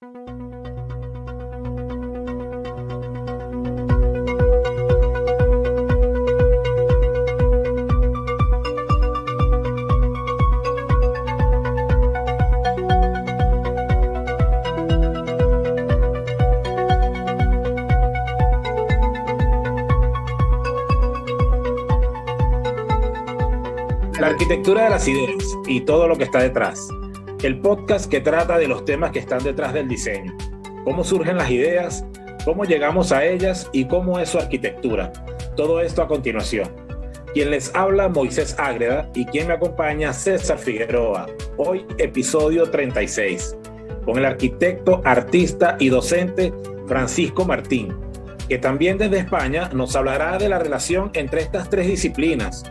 La arquitectura de las ideas y todo lo que está detrás. El podcast que trata de los temas que están detrás del diseño. Cómo surgen las ideas, cómo llegamos a ellas y cómo es su arquitectura. Todo esto a continuación. Quien les habla, Moisés Ágreda, y quien me acompaña, César Figueroa. Hoy, episodio 36, con el arquitecto, artista y docente Francisco Martín, que también desde España nos hablará de la relación entre estas tres disciplinas,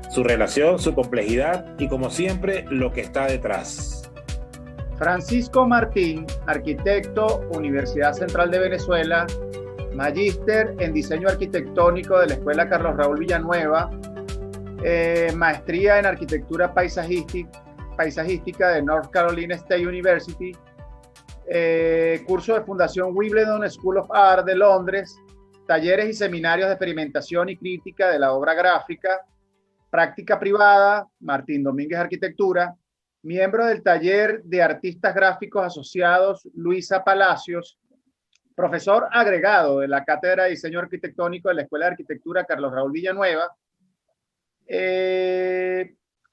su relación, su complejidad y, como siempre, lo que está detrás. Francisco Martín, arquitecto, Universidad Central de Venezuela, magíster en diseño arquitectónico de la Escuela Carlos Raúl Villanueva, maestría en arquitectura paisajística de North Carolina State University, curso de Fundación Wimbledon School of Art de Londres, talleres y seminarios de experimentación y crítica de la obra gráfica, práctica privada, Martín Domínguez Arquitectura, miembro del taller de artistas gráficos asociados Luisa Palacios, profesor agregado de la Cátedra de Diseño Arquitectónico de la Escuela de Arquitectura Carlos Raúl Villanueva,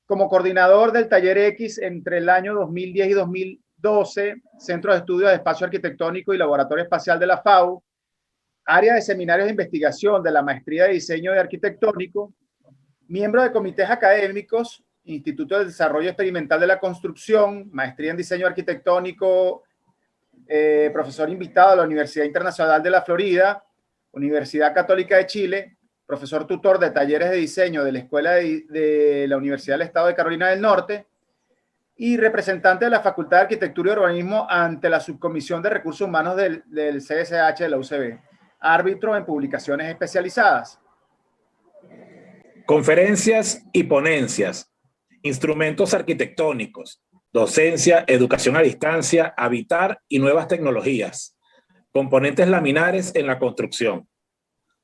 como coordinador del taller X entre el año 2010 y 2012, Centro de Estudios de Espacio Arquitectónico y Laboratorio Espacial de la FAU, área de seminarios de investigación de la Maestría de Diseño de Arquitectónico, miembro de comités académicos, Instituto de Desarrollo Experimental de la Construcción, maestría en diseño arquitectónico, profesor invitado a la Universidad Internacional de la Florida, Universidad Católica de Chile, profesor tutor de talleres de diseño de la Escuela de la Universidad del Estado de Carolina del Norte y representante de la Facultad de Arquitectura y Urbanismo ante la Subcomisión de Recursos Humanos del CSH de la UCB, árbitro en publicaciones especializadas. Conferencias y ponencias, instrumentos arquitectónicos, docencia, educación a distancia, habitar y nuevas tecnologías, componentes laminares en la construcción,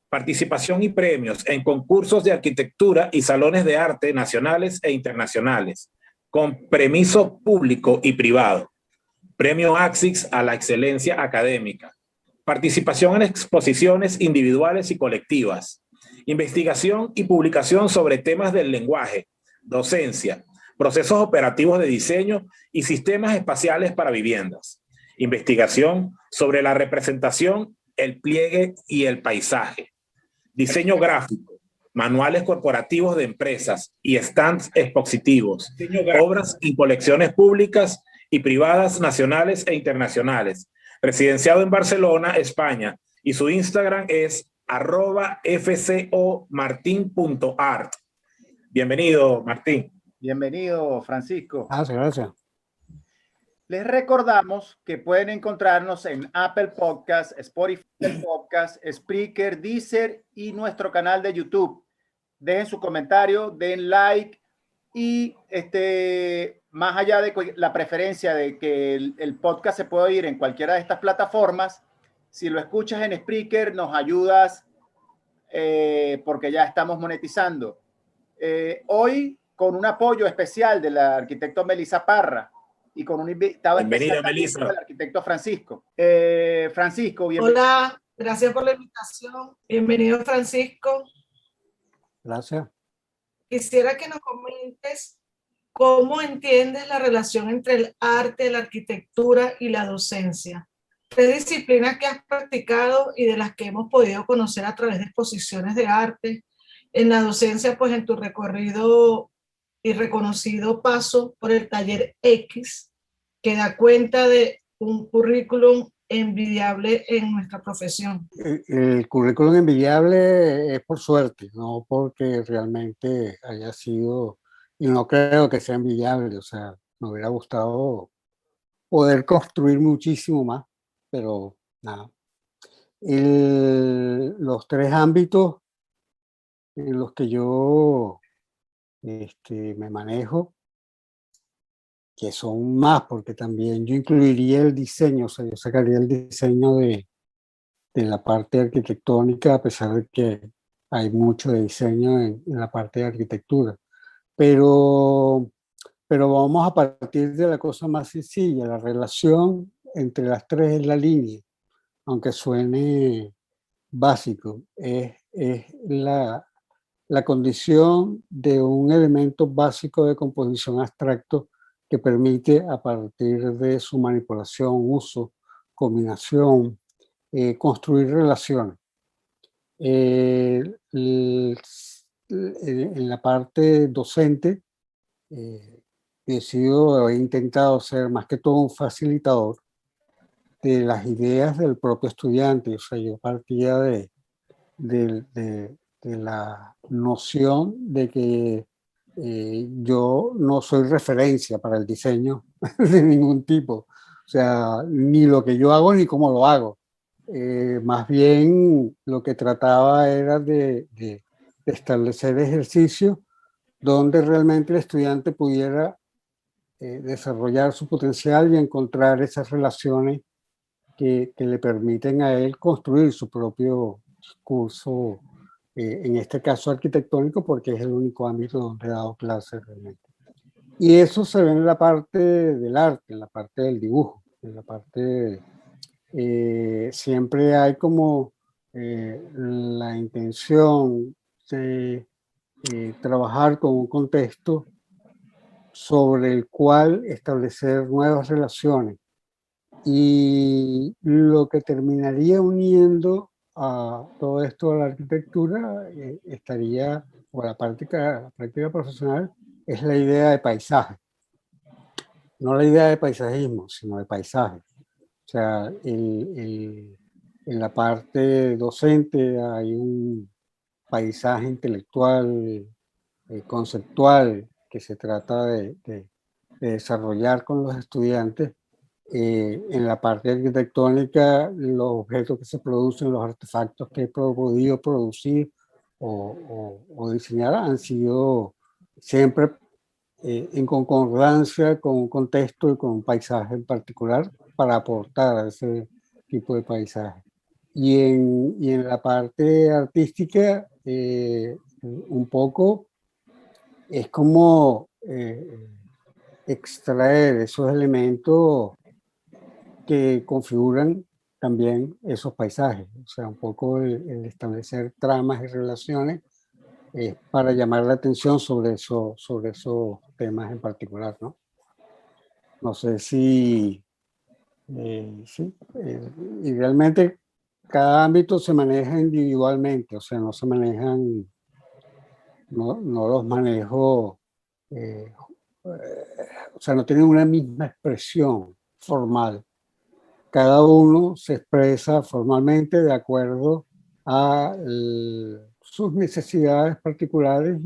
participación y premios en concursos de arquitectura y salones de arte nacionales e internacionales, con permiso público y privado, premio AXIS a la excelencia académica, participación en exposiciones individuales y colectivas, investigación y publicación sobre temas del lenguaje, docencia, procesos operativos de diseño y sistemas espaciales para viviendas, investigación sobre la representación, el pliegue y el paisaje, diseño gráfico, manuales corporativos de empresas y stands expositivos, obras en colecciones públicas y privadas nacionales e internacionales, residenciado en Barcelona, España, y su Instagram es @fcomartin.art. Bienvenido, Martín. Bienvenido, Francisco. Gracias. Les recordamos que pueden encontrarnos en Apple Podcasts, Spotify Podcasts, Spreaker, Deezer y nuestro canal de YouTube. Dejen su comentario, den like y más allá de la preferencia de que el podcast se pueda oír en cualquiera de estas plataformas, si lo escuchas en Spreaker nos ayudas porque ya estamos monetizando. Hoy con un apoyo especial del arquitecto Melissa Parra y con un invitado especial del arquitecto Francisco. Francisco, bienvenido. Hola, gracias por la invitación. Bienvenido, Francisco. Gracias. Quisiera que nos comentes cómo entiendes la relación entre el arte, la arquitectura y la docencia. Tres disciplinas que has practicado y de las que hemos podido conocer a través de exposiciones de arte. En la docencia, pues en tu recorrido y reconocido paso por el taller X, que da cuenta de un currículum envidiable en nuestra profesión. El currículum envidiable es por suerte, no porque realmente haya sido, y no creo que sea envidiable, o sea, me hubiera gustado poder construir muchísimo más, pero nada. Los tres ámbitos en los que yo me manejo que son más, porque también yo incluiría el diseño, o sea, yo sacaría el diseño de la parte arquitectónica, a pesar de que hay mucho de diseño en la parte de arquitectura. Pero vamos a partir de la cosa más sencilla, la relación entre las tres es la línea, aunque suene básico, es la condición de un elemento básico de composición abstracto que permite, a partir de su manipulación, uso, combinación, construir relaciones. En la parte docente, he intentado ser más que todo un facilitador de las ideas del propio estudiante. O sea, yo partía de la noción de que yo no soy referencia para el diseño de ningún tipo. O sea, ni lo que yo hago ni cómo lo hago. Más bien lo que trataba era de establecer ejercicios donde realmente el estudiante pudiera desarrollar su potencial y encontrar esas relaciones que le permiten a él construir su propio discurso, en este caso arquitectónico, porque es el único ámbito donde he dado clases realmente. Y eso se ve en la parte del arte, en la parte del dibujo, en la parte... siempre hay como la intención de trabajar con un contexto sobre el cual establecer nuevas relaciones. Y lo que terminaría uniendo a todo esto a la arquitectura estaría, o la práctica profesional, es la idea de paisaje. No la idea de paisajismo, sino de paisaje. O sea, en la parte docente hay un paisaje intelectual, conceptual, que se trata de desarrollar con los estudiantes. En la parte arquitectónica, los objetos que se producen, los artefactos que he podido producir o diseñar han sido siempre en concordancia con un contexto y con un paisaje en particular para aportar a ese tipo de paisaje. Y en la parte artística, un poco es como extraer esos elementos que configuran también esos paisajes. O sea, un poco el establecer tramas y relaciones para llamar la atención sobre esos temas en particular, ¿no? No sé si... sí, y realmente cada ámbito se maneja individualmente, o sea, no se manejan, no los manejo, o sea, no tienen una misma expresión formal. Cada uno se expresa formalmente de acuerdo a sus necesidades particulares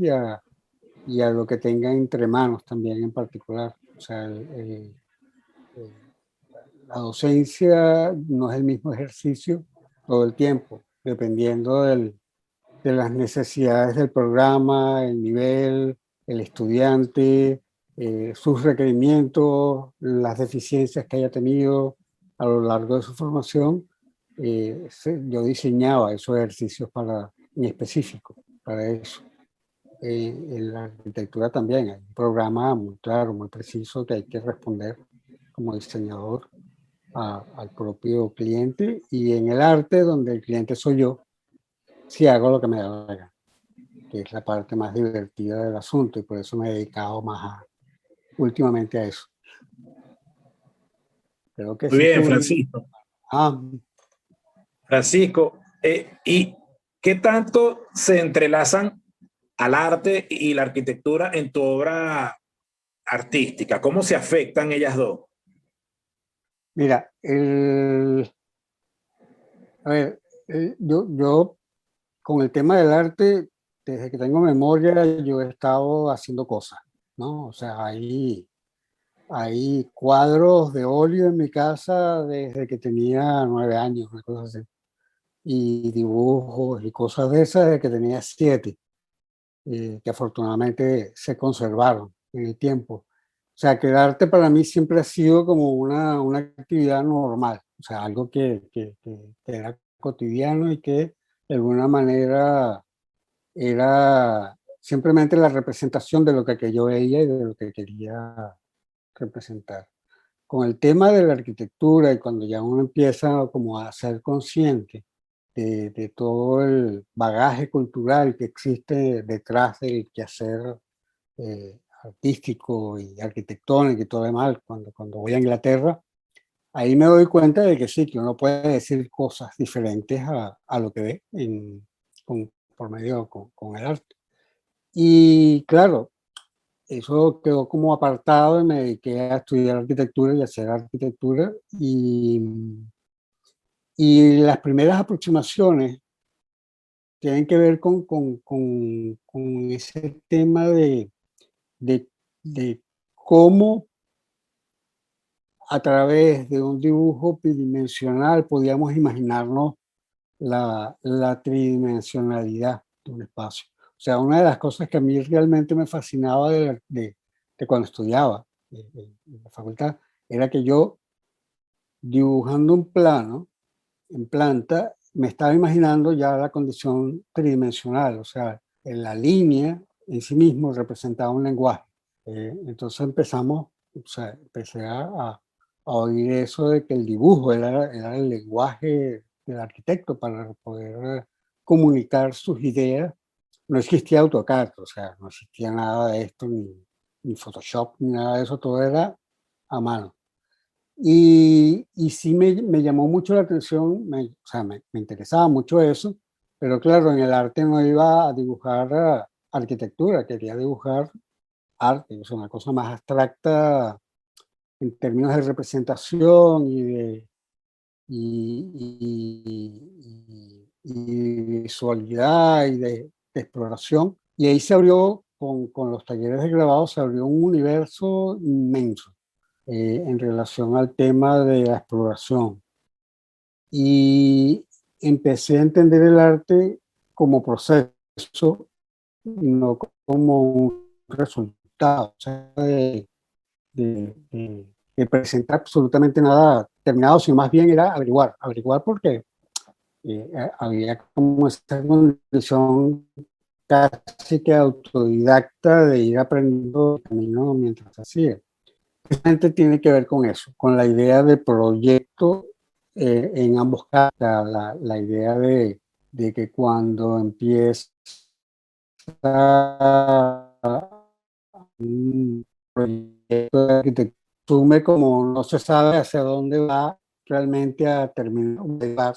y a lo que tenga entre manos también en particular. O sea, la docencia no es el mismo ejercicio todo el tiempo, dependiendo de las necesidades del programa, el nivel, el estudiante, sus requerimientos, las deficiencias que haya tenido a lo largo de su formación. Yo diseñaba esos ejercicios en específico para eso. En la arquitectura también hay un programa muy claro, muy preciso que hay que responder como diseñador al propio cliente, y en el arte, donde el cliente soy yo, sí hago lo que me da la gana, que es la parte más divertida del asunto, y por eso me he dedicado más últimamente a eso. Creo que Muy sí bien, tuve... Francisco. Ah, Francisco, ¿y qué tanto se entrelazan al arte y la arquitectura en tu obra artística? ¿Cómo se afectan ellas dos? mira, a ver, yo con el tema del arte, desde que tengo memoria, yo he estado haciendo cosas, ¿no? O sea, hay cuadros de óleo en mi casa desde que tenía 9 años, una cosa así. Y dibujos y cosas de esas desde que tenía 7, que afortunadamente se conservaron en el tiempo. sea, que el arte para mí siempre ha sido como una actividad normal, o sea, algo que era cotidiano y que de alguna manera era simplemente la representación de lo que yo veía y de lo que quería representar. Con el tema de la arquitectura y cuando ya uno empieza como a ser consciente de todo el bagaje cultural que existe detrás del quehacer artístico y arquitectónico y todo lo demás, cuando voy a Inglaterra, ahí me doy cuenta de que sí, que uno puede decir cosas diferentes a lo que ve por medio con el arte. Y claro, eso quedó como apartado y me dediqué a estudiar arquitectura y a hacer arquitectura. Y las primeras aproximaciones tienen que ver con ese tema de, de cómo a través de un dibujo bidimensional podíamos imaginarnos la tridimensionalidad de un espacio. O sea, una de las cosas que a mí realmente me fascinaba de cuando estudiaba en la facultad era que yo, dibujando un plano en planta, me estaba imaginando ya la condición tridimensional, o sea, en la línea en sí mismo representaba un lenguaje. Entonces o sea, empecé a oír eso de que el dibujo era el lenguaje del arquitecto para poder comunicar sus ideas. No existía AutoCAD, o sea, no existía nada de esto, ni Photoshop, ni nada de eso, todo era a mano. Y sí me llamó mucho la atención, o sea, me interesaba mucho eso, pero claro, en el arte no iba a dibujar arquitectura, quería dibujar arte, o sea, una cosa más abstracta en términos de representación y visualidad y de exploración. Y ahí se abrió, con los talleres de grabado, se abrió un universo inmenso en relación al tema de la exploración. Y empecé a entender el arte como proceso, no como un resultado, o sea, de presentar absolutamente nada terminado, sino más bien era averiguar porque había como esta condición casi que autodidacta de ir aprendiendo el camino mientras hacía. Realmente tiene que ver con eso, con la idea de proyecto en ambos casos, la idea de que cuando empieza un proyecto de arquitectura, asume como no se sabe hacia dónde va realmente a terminar.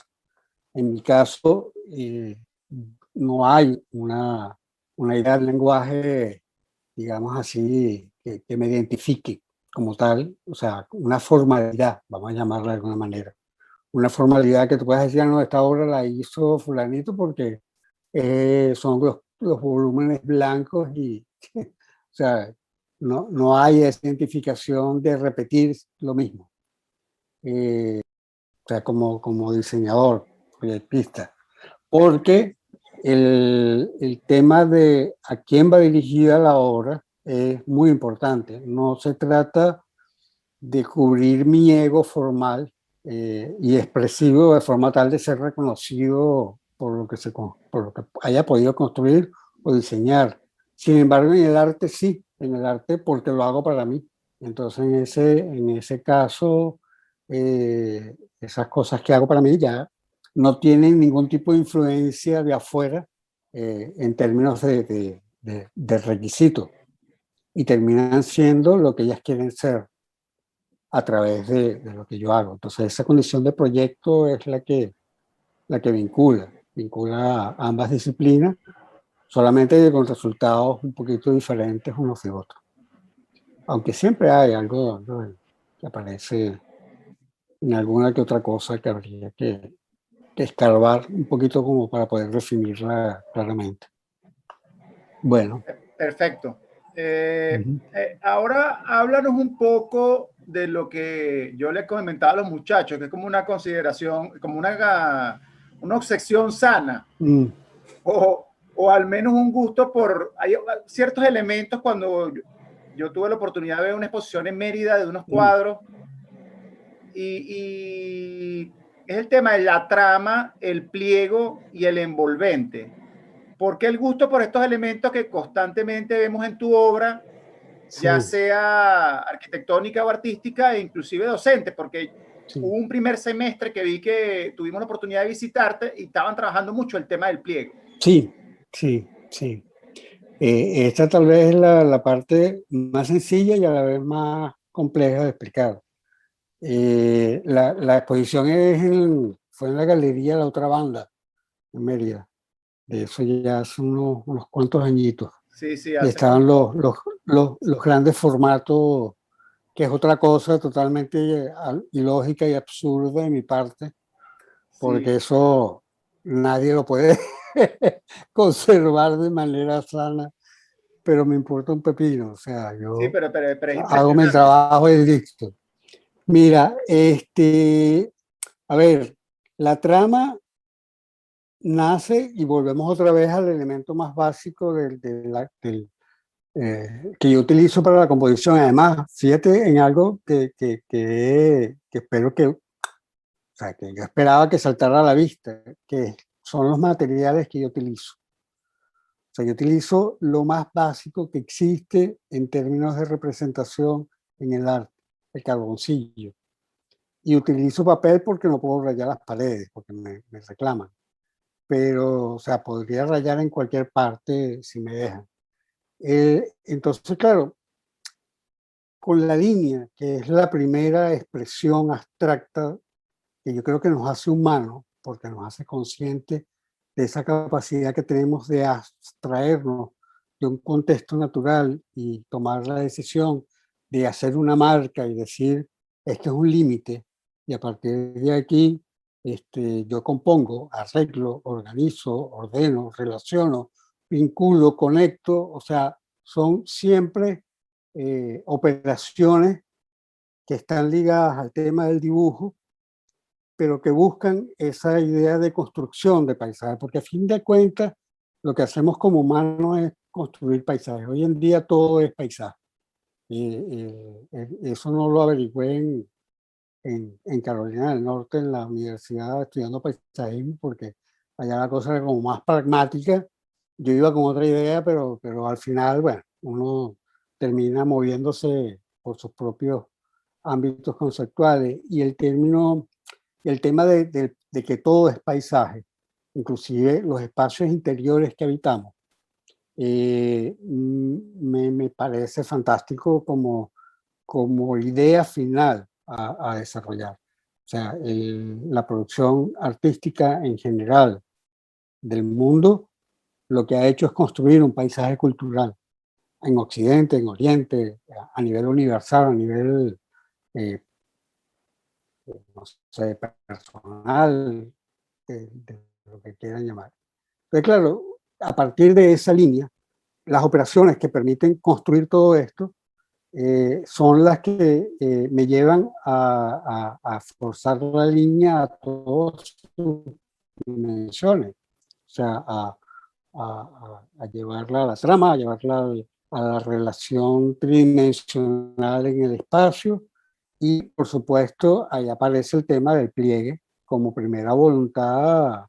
En mi caso, no hay una idea del lenguaje, digamos así, que me identifique como tal, o sea, una formalidad, vamos a llamarla de alguna manera. Una formalidad que tú puedes decir, no, esta obra la hizo fulanito porque son los volúmenes blancos y, o sea, no hay esa identificación de repetir lo mismo. O sea, como diseñador, proyectista. Porque el tema de a quién va dirigida la obra es muy importante. No se trata de cubrir mi ego formal y expresivo de forma tal de ser reconocido por lo que haya podido construir o diseñar. Sin embargo, en el arte sí, en el arte porque lo hago para mí. Entonces, en ese caso, esas cosas que hago para mí ya no tienen ningún tipo de influencia de afuera en términos de requisito y terminan siendo lo que ellas quieren ser a través de lo que yo hago. Entonces esa condición de proyecto es la que vincula a ambas disciplinas, solamente con resultados un poquito diferentes unos de otros. Aunque siempre hay algo, ¿no?, que aparece en alguna que otra cosa que habría que escarbar un poquito como para poder definirla claramente. Bueno. Perfecto. Ahora háblanos un poco de lo que yo les comentaba a los muchachos, que es como una consideración, como una obsesión sana, o al menos un gusto por... Hay ciertos elementos cuando yo tuve la oportunidad de ver una exposición en Mérida de unos cuadros y es el tema de la trama, el pliego y el envolvente. ¿Por qué el gusto por estos elementos que constantemente vemos en tu obra, ya Sí, sea arquitectónica o artística e inclusive docente? Porque sí, hubo un primer semestre que vi que tuvimos la oportunidad de visitarte y estaban trabajando mucho el tema del pliego. sí, sí, sí. Esta tal vez es la parte más sencilla y a la vez más compleja de explicar. La exposición fue en la Galería La Otra Banda, en Mérida. De eso ya hace unos cuantos añitos. Sí, sí, Y hace estaban como... los grandes formatos, que es otra cosa totalmente ilógica y absurda de mi parte, Sí, porque eso nadie lo puede conservar de manera sana, pero me importa un pepino. O sea, sí, yo pero es hago mi impresionante. trabajo y listo. Mira, a ver, la trama nace y volvemos otra vez al elemento más básico que yo utilizo para la composición. Además, fíjate en algo que espero o sea, que yo esperaba que saltara a la vista, que son los materiales que yo utilizo. O sea, yo utilizo lo más básico que existe en términos de representación en el arte, el carboncillo. Y utilizo papel porque no puedo rayar las paredes, porque me reclaman. Pero, o sea, podría rayar en cualquier parte si me dejan. Entonces, claro, con la línea, que es la primera expresión abstracta que yo creo que nos hace humanos, porque nos hace conscientes de esa capacidad que tenemos de abstraernos de un contexto natural y tomar la decisión de hacer una marca y decir, este es un límite, y a partir de aquí yo compongo, arreglo, organizo, ordeno, relaciono, vinculo, conecto, o sea, son siempre operaciones que están ligadas al tema del dibujo, pero que buscan esa idea de construcción de paisajes, porque a fin de cuentas lo que hacemos como humanos es construir paisajes. Hoy en día todo es paisaje. Eso no lo averigüé en Carolina del Norte, en la universidad, estudiando paisajismo, porque allá la cosa era como más pragmática. Yo iba con otra idea, pero al final, bueno, uno termina moviéndose por sus propios ámbitos conceptuales. Y el tema de que todo es paisaje, inclusive los espacios interiores que habitamos, me parece fantástico como idea final a desarrollar. O sea, la producción artística en general del mundo lo que ha hecho es construir un paisaje cultural en Occidente, en Oriente, a nivel universal, a nivel, no sé, personal, de lo que quieran llamar. Entonces, claro, a partir de esa línea, las operaciones que permiten construir todo esto son las que me llevan a forzar la línea a todas sus dimensiones, o sea, a llevarla a la trama, a llevarla a la relación tridimensional en el espacio y, por supuesto, ahí aparece el tema del pliegue como primera voluntad,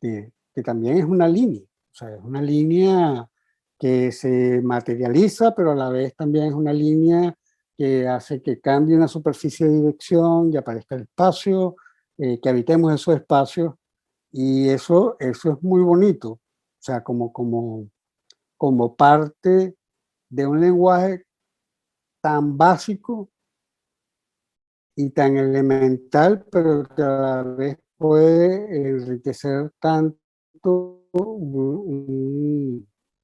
que también es una línea, o sea, es una línea que se materializa, pero a la vez también es una línea que hace que cambie una superficie de dirección y aparezca el espacio, que habitemos esos espacios, y eso es muy bonito, o sea, como parte de un lenguaje tan básico y tan elemental, pero que a la vez puede enriquecer tanto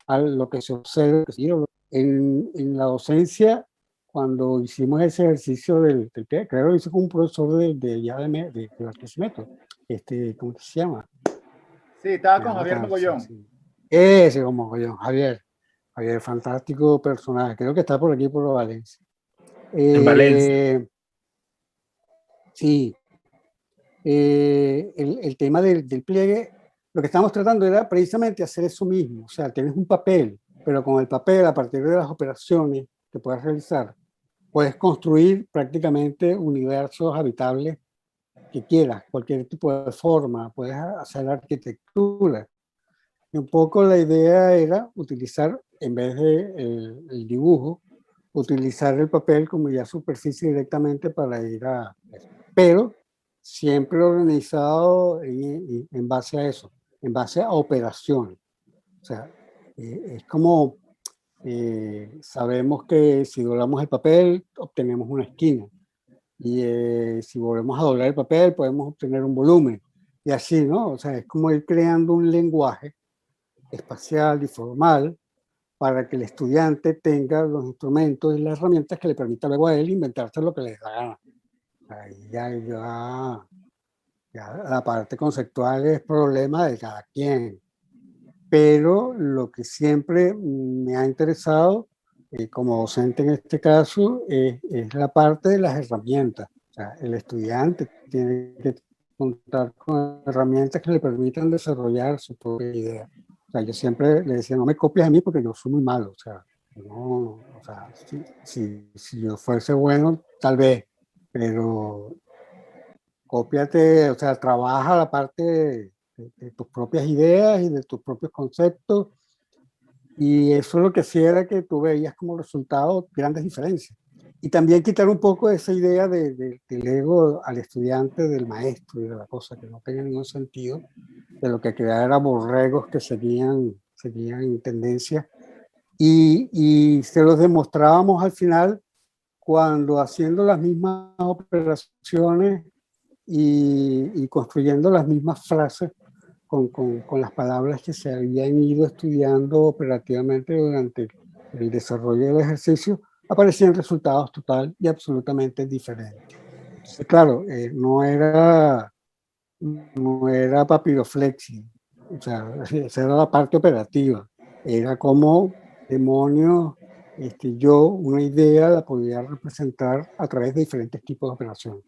a lo que se observa. En la docencia, cuando hicimos ese ejercicio creo que lo hice con un profesor de Barquisimeto, ¿cómo se llama? Sí, estaba Me con llama Javier tanto, sí, Mogollón. sí. Ese como yo, Javier, fantástico personaje, creo que está por aquí por Valencia. En Valencia. Sí, el tema del pliegue, lo que estamos tratando era precisamente hacer eso mismo, o sea, tienes un papel, pero con el papel, a partir de las operaciones que puedas realizar, puedes construir prácticamente universos habitables que quieras, cualquier tipo de forma, puedes hacer arquitectura. Y un poco la idea era utilizar, en vez de el dibujo, utilizar el papel como ya superficie directamente para ir a eso. Pero siempre organizado en base a eso, en base a operaciones. O sea, es como sabemos que si doblamos el papel obtenemos una esquina y si volvemos a doblar el papel podemos obtener un volumen y así, ¿no? O sea, es como ir creando un lenguaje espacial y formal para que el estudiante tenga los instrumentos y las herramientas que le permitan luego a él inventarse lo que le da gana. Ahí ya la parte conceptual es problema de cada quien. Pero lo que siempre me ha interesado, como docente en este caso, es la parte de las herramientas. O sea, el estudiante tiene que contar con herramientas que le permitan desarrollar su propia idea. O sea, yo siempre le decía, no me copies a mí porque yo soy muy malo. O sea, no, o sea, si yo fuese bueno, tal vez, pero cópiate, o sea, trabaja la parte de tus propias ideas y de tus propios conceptos, y eso lo que hacía era que tú veías como resultado grandes diferencias. Y también quitar un poco esa idea del ego al estudiante, del maestro y de la cosa, que no tenía ningún sentido, de lo que creaba era borregos que seguían tendencias, y se los demostrábamos al final cuando haciendo las mismas operaciones y construyendo las mismas frases con las palabras que se habían ido estudiando operativamente durante el desarrollo del ejercicio, aparecían resultados total y absolutamente diferentes. Entonces, claro, no era papiroflexia, o sea, esa era la parte operativa, era como demonios, yo una idea la podía representar a través de diferentes tipos de operaciones.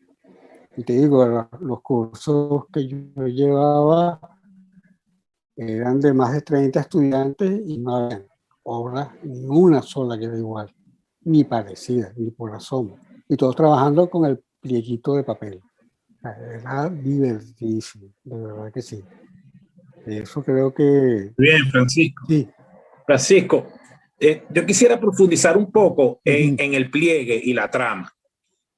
Y te digo, los cursos que yo llevaba eran de más de 30 estudiantes y no había obras, ni una sola que era igual, ni parecida, ni por asomo. Y todos trabajando con el plieguito de papel. Era divertidísimo, de verdad que sí. Eso creo que Bien, Francisco. sí. Francisco, yo quisiera profundizar un poco en el pliegue y la trama.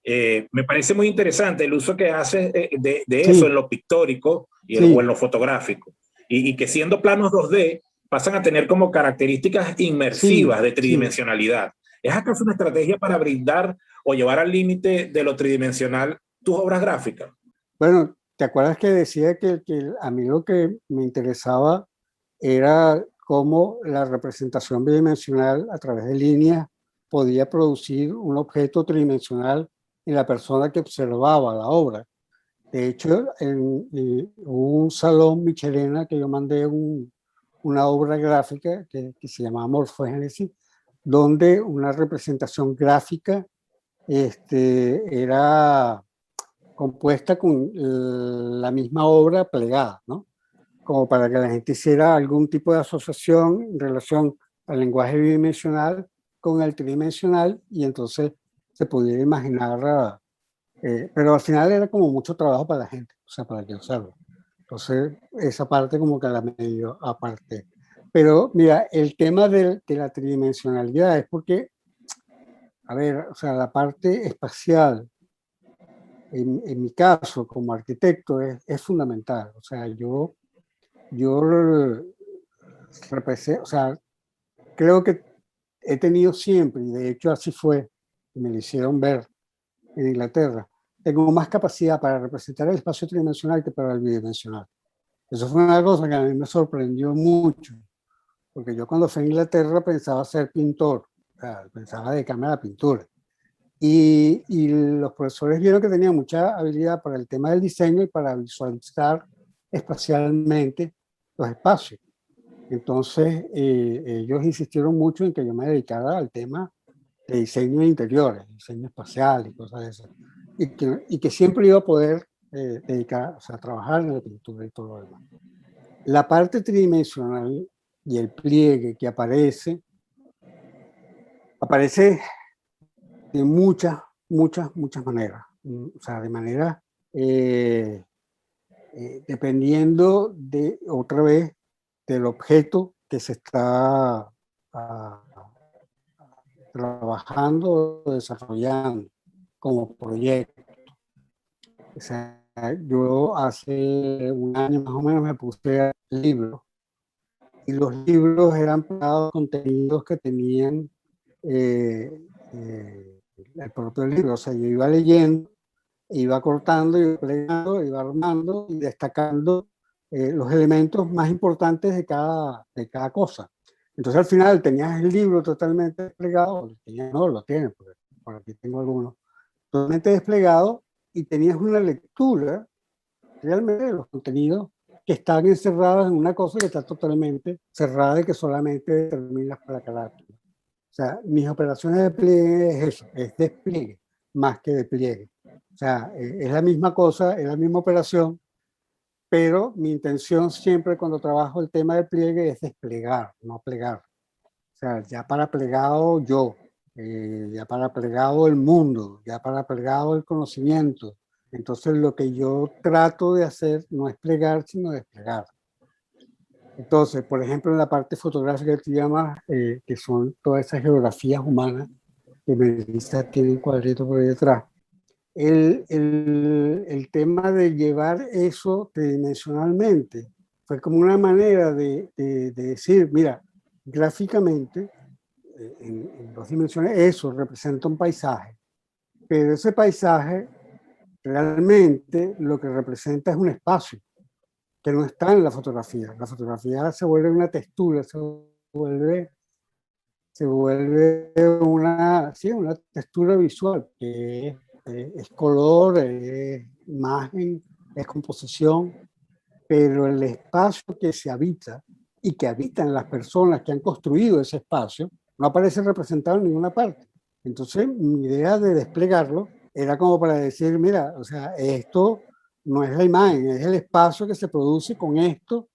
Me parece muy interesante el uso que hace de eso Sí, en lo pictórico o en sí, lo fotográfico. Y que siendo planos 2D pasan a tener como características sí, inmersivas de sí. tridimensionalidad. ¿Es acaso una estrategia para brindar o llevar al límite de lo tridimensional tus obras gráficas? Bueno, ¿te acuerdas que decía que a mí lo que me interesaba era cómo la representación bidimensional a través de líneas podía producir un objeto tridimensional en la persona que observaba la obra? De hecho, en un salón Michelena que yo mandé una obra gráfica que se llamaba Morfogénesis, donde una representación gráfica era compuesta con la misma obra plegada, ¿no? Como para que la gente hiciera algún tipo de asociación en relación al lenguaje bidimensional con el tridimensional, y entonces se pudiera imaginar, pero al final era como mucho trabajo para la gente, o sea, para que usarlo. Entonces, esa parte como que la medio aparte. Pero mira, el tema de la tridimensionalidad es porque, a ver, o sea, la parte espacial, en mi caso como arquitecto, es fundamental. O sea, yo o sea, creo que he tenido siempre, y de hecho así fue, me lo hicieron ver en Inglaterra, tengo más capacidad para representar el espacio tridimensional que para el bidimensional. Eso fue una cosa que a mí me sorprendió mucho, porque yo cuando fui a Inglaterra pensaba ser pintor, o sea, pensaba dedicarme a la pintura. Y los profesores vieron que tenía mucha habilidad para el tema del diseño y para visualizar espacialmente los espacios. Entonces, ellos insistieron mucho en que yo me dedicara al tema de diseño de interiores, diseño espacial y cosas de esas. Y que siempre iba a poder dedicar, o sea, trabajar en la pintura y todo lo demás. La parte tridimensional y el pliegue que aparece Aparece de muchas maneras. O sea, de manera, dependiendo de, otra vez, del objeto que se está trabajando o desarrollando como proyecto. O sea, yo hace un año más o menos me puse a libros, y los libros eran pegados contenidos que tenían el propio libro. O sea, yo iba leyendo, iba cortando, iba plegando, iba armando y destacando los elementos más importantes de cada cosa. Entonces al final tenías el libro totalmente desplegado, no lo tienes, porque por aquí tengo algunos, totalmente desplegado, y tenías una lectura realmente de los contenidos que están encerrados en una cosa que está totalmente cerrada y que solamente determinas para carátula. O sea, mis operaciones de despliegue es eso, es despliegue más que despliegue. O sea, es la misma cosa, es la misma operación, pero mi intención siempre cuando trabajo el tema del pliegue es desplegar, no plegar. O sea, ya para plegado yo, ya para plegado el mundo, ya para plegado el conocimiento. Entonces lo que yo trato de hacer no es plegar, sino desplegar. Entonces, por ejemplo, en la parte fotográfica que tú llamas, que son todas esas geografías humanas, que Melissa tiene un cuadrito por ahí detrás, el tema de llevar eso tridimensionalmente fue como una manera de decir, mira, gráficamente, en dos dimensiones, eso representa un paisaje, pero ese paisaje realmente lo que representa es un espacio que no está en la fotografía. La fotografía se vuelve una textura, se vuelve una, sí, una textura visual, que es color, es imagen, es composición, pero el espacio que se habita y que habitan las personas que han construido ese espacio no aparece representado en ninguna parte. Entonces, mi idea de desplegarlo era como para decir, mira, o sea, esto no es la imagen, es el espacio que se produce con esto,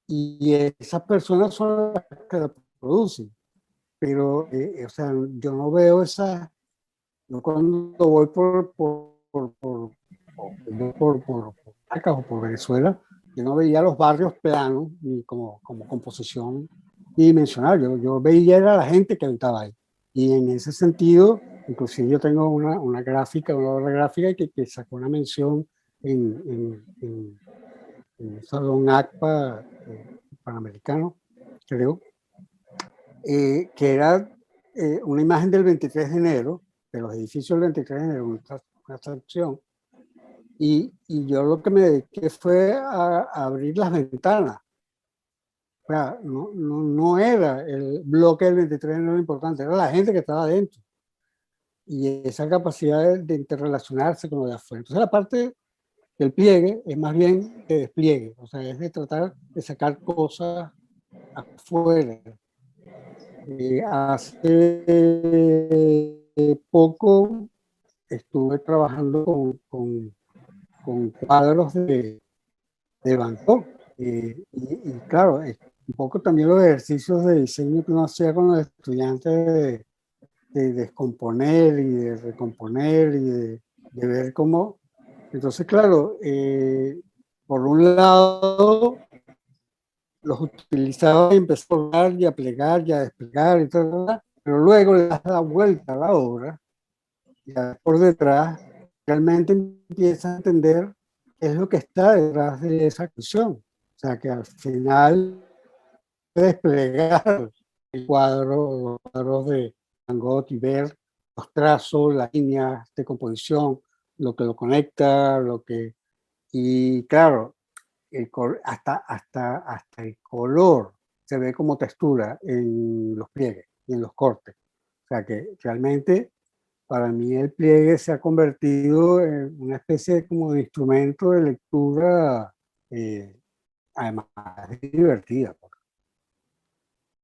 y esas personas son las que lo producen. Pero, o sea, yo no veo esa, yo cuando voy por Caracas o por Venezuela, yo no veía los barrios planos ni como composición bidimensional. Yo veía era la gente que habitaba ahí. Y en ese sentido, inclusive yo tengo una gráfica, una obra gráfica que sacó una mención en el Salón ACPA Panamericano, creo, que era una imagen del 23 de enero, de los edificios del 23 de enero, una atracción. Y yo lo que me dediqué fue a abrir las ventanas. O sea, no era el bloque del 23 de enero importante, era la gente que estaba adentro. Y esa capacidad de interrelacionarse con lo de afuera. Entonces la parte del pliegue es más bien de despliegue, o sea, es de tratar de sacar cosas afuera. Hace poco estuve trabajando con cuadros de Van Gogh. Y claro, un poco también los ejercicios de diseño que uno hacía con los estudiantes de descomponer y de recomponer y de ver cómo. Entonces, claro, por un lado los utilizaba y empezó a hablar y a plegar y a desplegar y todo, pero luego le das la vuelta a la obra y por detrás realmente empieza a entender qué es lo que está detrás de esa acción. O sea, que al final desplegar el cuadro, los cuadros de Van Gogh y ver los trazos, las líneas de composición, lo que lo conecta, y claro, hasta el color se ve como textura en los pliegues y en los cortes. O sea que realmente para mí el pliegue se ha convertido en una especie como de instrumento de lectura, además divertida, porque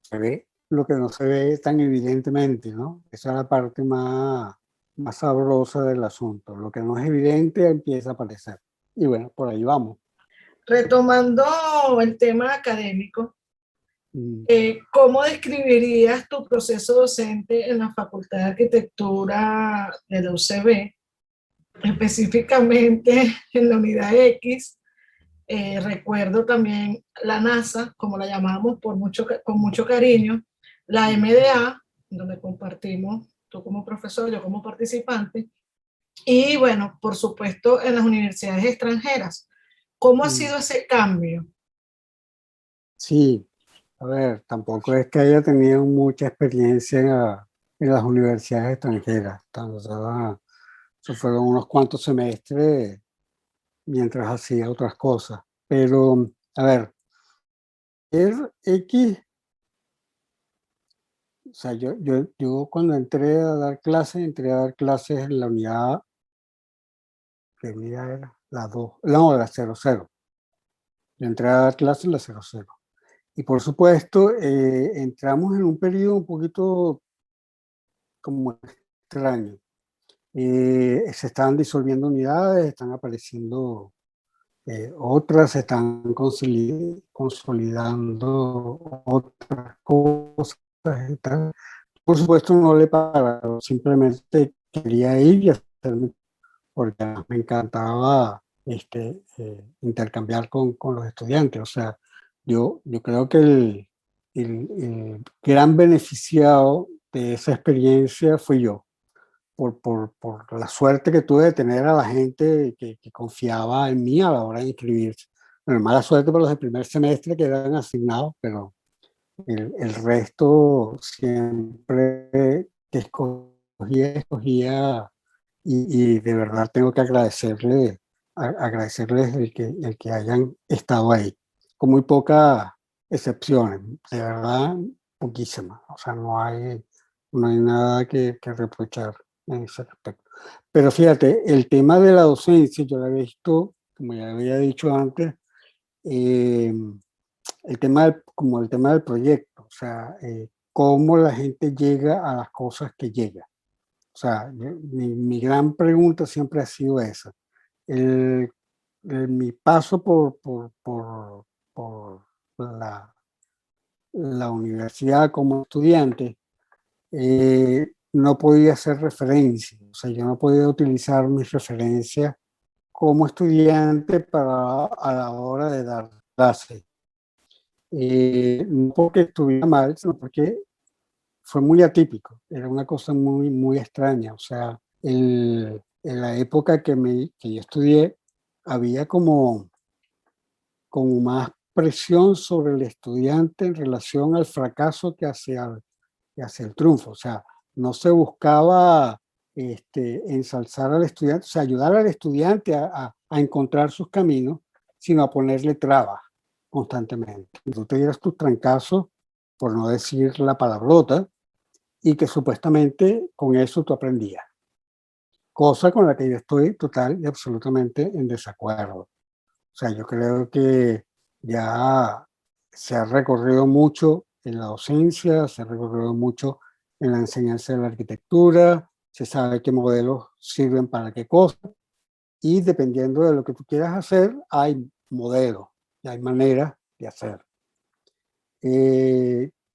se ve lo que no se ve tan evidentemente, ¿no? Esa es la parte más sabrosa del asunto. Lo que no es evidente empieza a aparecer. Y bueno, por ahí vamos. Retomando el tema académico, ¿Cómo describirías tu proceso docente en la Facultad de Arquitectura de la UCB, específicamente en la unidad X? Recuerdo también la NASA, como la llamamos con mucho cariño, la MDA, donde compartimos, tú como profesor, yo como participante, y bueno, por supuesto, en las universidades extranjeras. ¿Cómo ha sido ese cambio? Sí, a ver, tampoco es que haya tenido mucha experiencia en las universidades extranjeras. Eso fueron unos cuantos semestres mientras hacía otras cosas. Pero, a ver, el X, o sea, yo cuando entré a dar clases en la unidad, ¿qué unidad era? La 2, no, la 00. Yo entré a dar clases en la 00. Y por supuesto, entramos en un periodo un poquito como extraño. Se están disolviendo unidades, están apareciendo otras, se están consolidando otras cosas y tal. Por supuesto, no le pagaron, simplemente quería ir y hacerme, porque me encantaba intercambiar con los estudiantes. O sea, yo creo que el gran beneficiado de esa experiencia fui yo, por la suerte que tuve de tener a la gente que confiaba en mí a la hora de inscribirse. Bueno, mala suerte por los del primer semestre que eran asignados, pero el resto siempre que escogía y de verdad tengo que agradecerles el que hayan estado ahí, con muy pocas excepciones, de verdad, poquísimas. O sea, no hay nada que reprochar en ese respecto. Pero fíjate, el tema de la docencia, yo lo he visto, como ya había dicho antes, eh, como el tema del proyecto, o sea, cómo la gente llega a las cosas que llega. O sea, mi gran pregunta siempre ha sido esa. Mi paso por la universidad como estudiante, no podía hacer referencia. O sea, yo no podía utilizar mis referencias como estudiante a la hora de dar clases. No porque estuviera mal, sino porque fue muy atípico, era una cosa muy extraña. O sea, en la época que yo estudié, había como más presión sobre el estudiante en relación al fracaso que hacia el triunfo. O sea, no se buscaba ensalzar al estudiante, o sea, ayudar al estudiante a encontrar sus caminos, sino a ponerle trabas constantemente. Tú te dieras tus trancazos, por no decir la palabrota, y que supuestamente con eso tú aprendías. Cosa con la que yo estoy total y absolutamente en desacuerdo. O sea, yo creo que ya se ha recorrido mucho en la docencia, se ha recorrido mucho en la enseñanza de la arquitectura, se sabe qué modelos sirven para qué cosas, y dependiendo de lo que tú quieras hacer, hay modelos y hay maneras de hacer.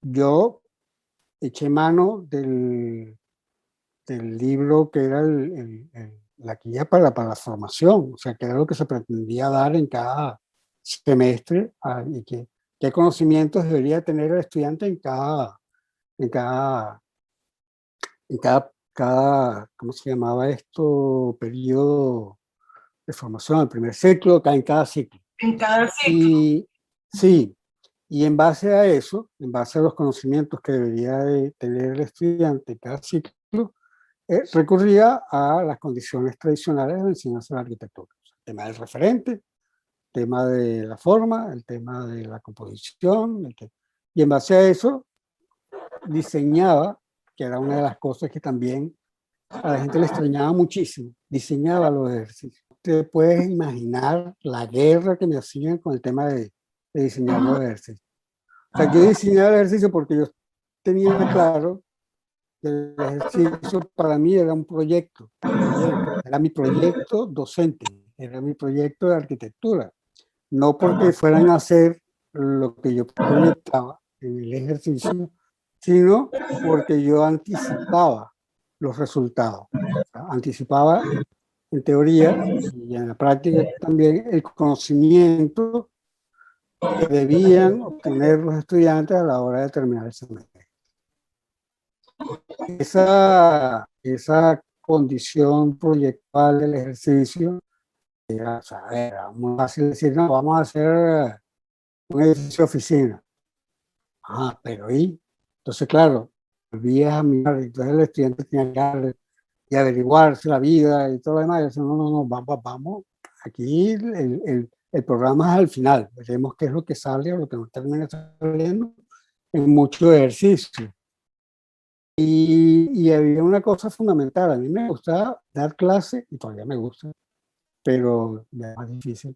Yo eché mano del libro que era la guía para la formación, o sea, que era lo que se pretendía dar en cada semestre y qué conocimientos debería tener el estudiante en cada, ¿cómo se llamaba esto? Periodo de formación, el primer ciclo, en cada ciclo. En cada ciclo. Y sí, y en base a eso, en base a los conocimientos que debería de tener el estudiante en cada ciclo, recurría a las condiciones tradicionales de la enseñanza de la arquitectura. El tema del referente, el tema de la forma, el tema de la composición, y en base a eso diseñaba, que era una de las cosas que también a la gente le extrañaba muchísimo, diseñaba los ejercicios. Te puedes imaginar la guerra que me hacían con el tema de diseñar los ejercicios. O sea, yo diseñaba el ejercicio porque yo tenía claro que el ejercicio para mí era un proyecto también, era mi proyecto docente, era mi proyecto de arquitectura, no porque fueran a hacer lo que yo proyectaba, en el ejercicio, sino porque yo anticipaba los resultados. O sea, anticipaba en teoría y en la práctica también el conocimiento que debían obtener los estudiantes a la hora de terminar el semestre. Esa condición proyectual del ejercicio era, o sea, era muy fácil decir, no, vamos a hacer un edificio de oficina. Ajá, pero ¿y? Entonces, claro, volvías a mirar, entonces el estudiante tenía que darle y averiguarse la vida y todo lo demás. Y yo, no, no, no, vamos, aquí el programa es al final, veremos qué es lo que sale o lo que no termina saliendo en mucho ejercicio. Y había una cosa fundamental, a mí me gustaba dar clase, y todavía me gusta, pero ya es más difícil,